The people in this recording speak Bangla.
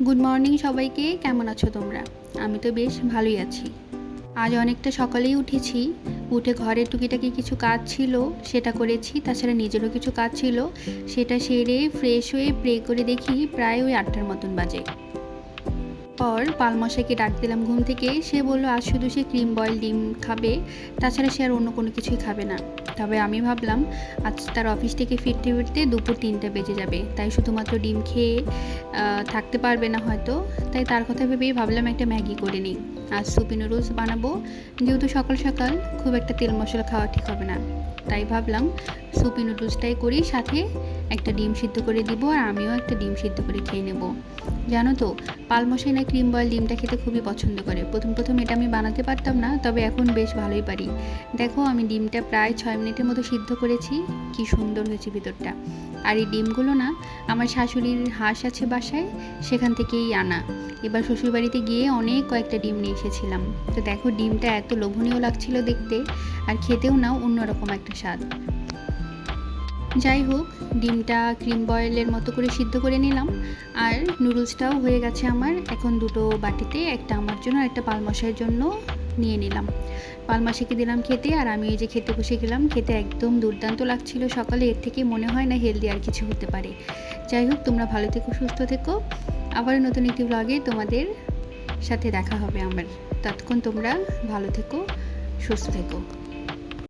গুড মর্নিং সবাইকে। কেমন আছো তোমরা? আমি তো বেশ ভালোই আছি। আজ অনেকটা সকালেই উঠেছি। উঠে ঘরের টুকিটাকি কিছু কাজ ছিল সেটা করেছি, তাছাড়া নিজেরও কিছু কাজ ছিল সেটা সেরে ফ্রেশ হয়ে প্রে করে দেখি প্রায় ওই 8টার মতন বাজে। পর পালমশাইকে ডাক দিলাম ঘুম থেকে। সে বলল আজ শুধু সে ক্রিম বয়েল ডিম খাবে, তাছাড়া সে আর অন্য কোনো কিছুই খাবে না। তবে আমি ভাবলাম আজ তার অফিস থেকে ফিরতে ফিরতে দুপুর 3টা বেজে যাবে, তাই শুধুমাত্র ডিম খেয়ে থাকতে পারবে না হয়তো। তাই তার কথা ভেবেই ভাবলাম একটা ম্যাগি করে নিই। আজ সুপি নুডলস বানাবো, যেহেতু সকাল সকাল খুব একটা তেল মশলা খাওয়া ঠিক হবে না, তাই ভাবলাম সুপি নুডলসটাই করি, সাথে একটা ডিম সিদ্ধ করে দিব আর আমিও একটা ডিম সিদ্ধ করে খেয়ে নেব। জানো তো, পালমশাই না ক্রিম বয়েল ডিমটা খেতে খুবই পছন্দ করে। প্রথম এটা আমি বানাতে পারতাম না, তবে এখন বেশ ভালোই পারি। দেখো, আমি ডিমটা প্রায় 6 মিনিটের মতো সিদ্ধ করেছি। কি সুন্দর হয়েছে ভিতরটা। আর এই ডিমগুলো না আমার শাশুড়ির হাঁস আছে বাসায়, সেখান থেকেই আনা। এবার শ্বশুরবাড়িতে গিয়ে অনেক কয়েকটা ডিম নিয়ে এসেছিলাম। তো দেখো, ডিমটা এত লোভনীয় লাগছিল দেখতে, আর খেতেও না অন্যরকম একটা স্বাদ। যাই হোক, ডিমটা ক্রিম বয়েলের মতো করে সিদ্ধ করে নিলাম, আর নুডলসটাও হয়ে গেছে আমার। এখন দুটো বাটিতে, একটা আমার জন্য আর একটা পালমশাইয়ের জন্য নিয়ে নিলাম। পালমাশিকে দিলাম খেতে, আর আমি এই যে খেতে বসে গেলাম। খেতে একদম দুর্দান্ত লাগছিল সকালে, এর থেকে মনে হয় না হেলদি আর কিছু হতে পারে। যাই হোক, তোমরা ভালো থেকো, সুস্থ থেকো। আবার নতুন একটি ব্লগে তোমাদের সাথে দেখা হবে আমার। ততক্ষণ তোমরা ভালো থেকো, সুস্থ থেকো।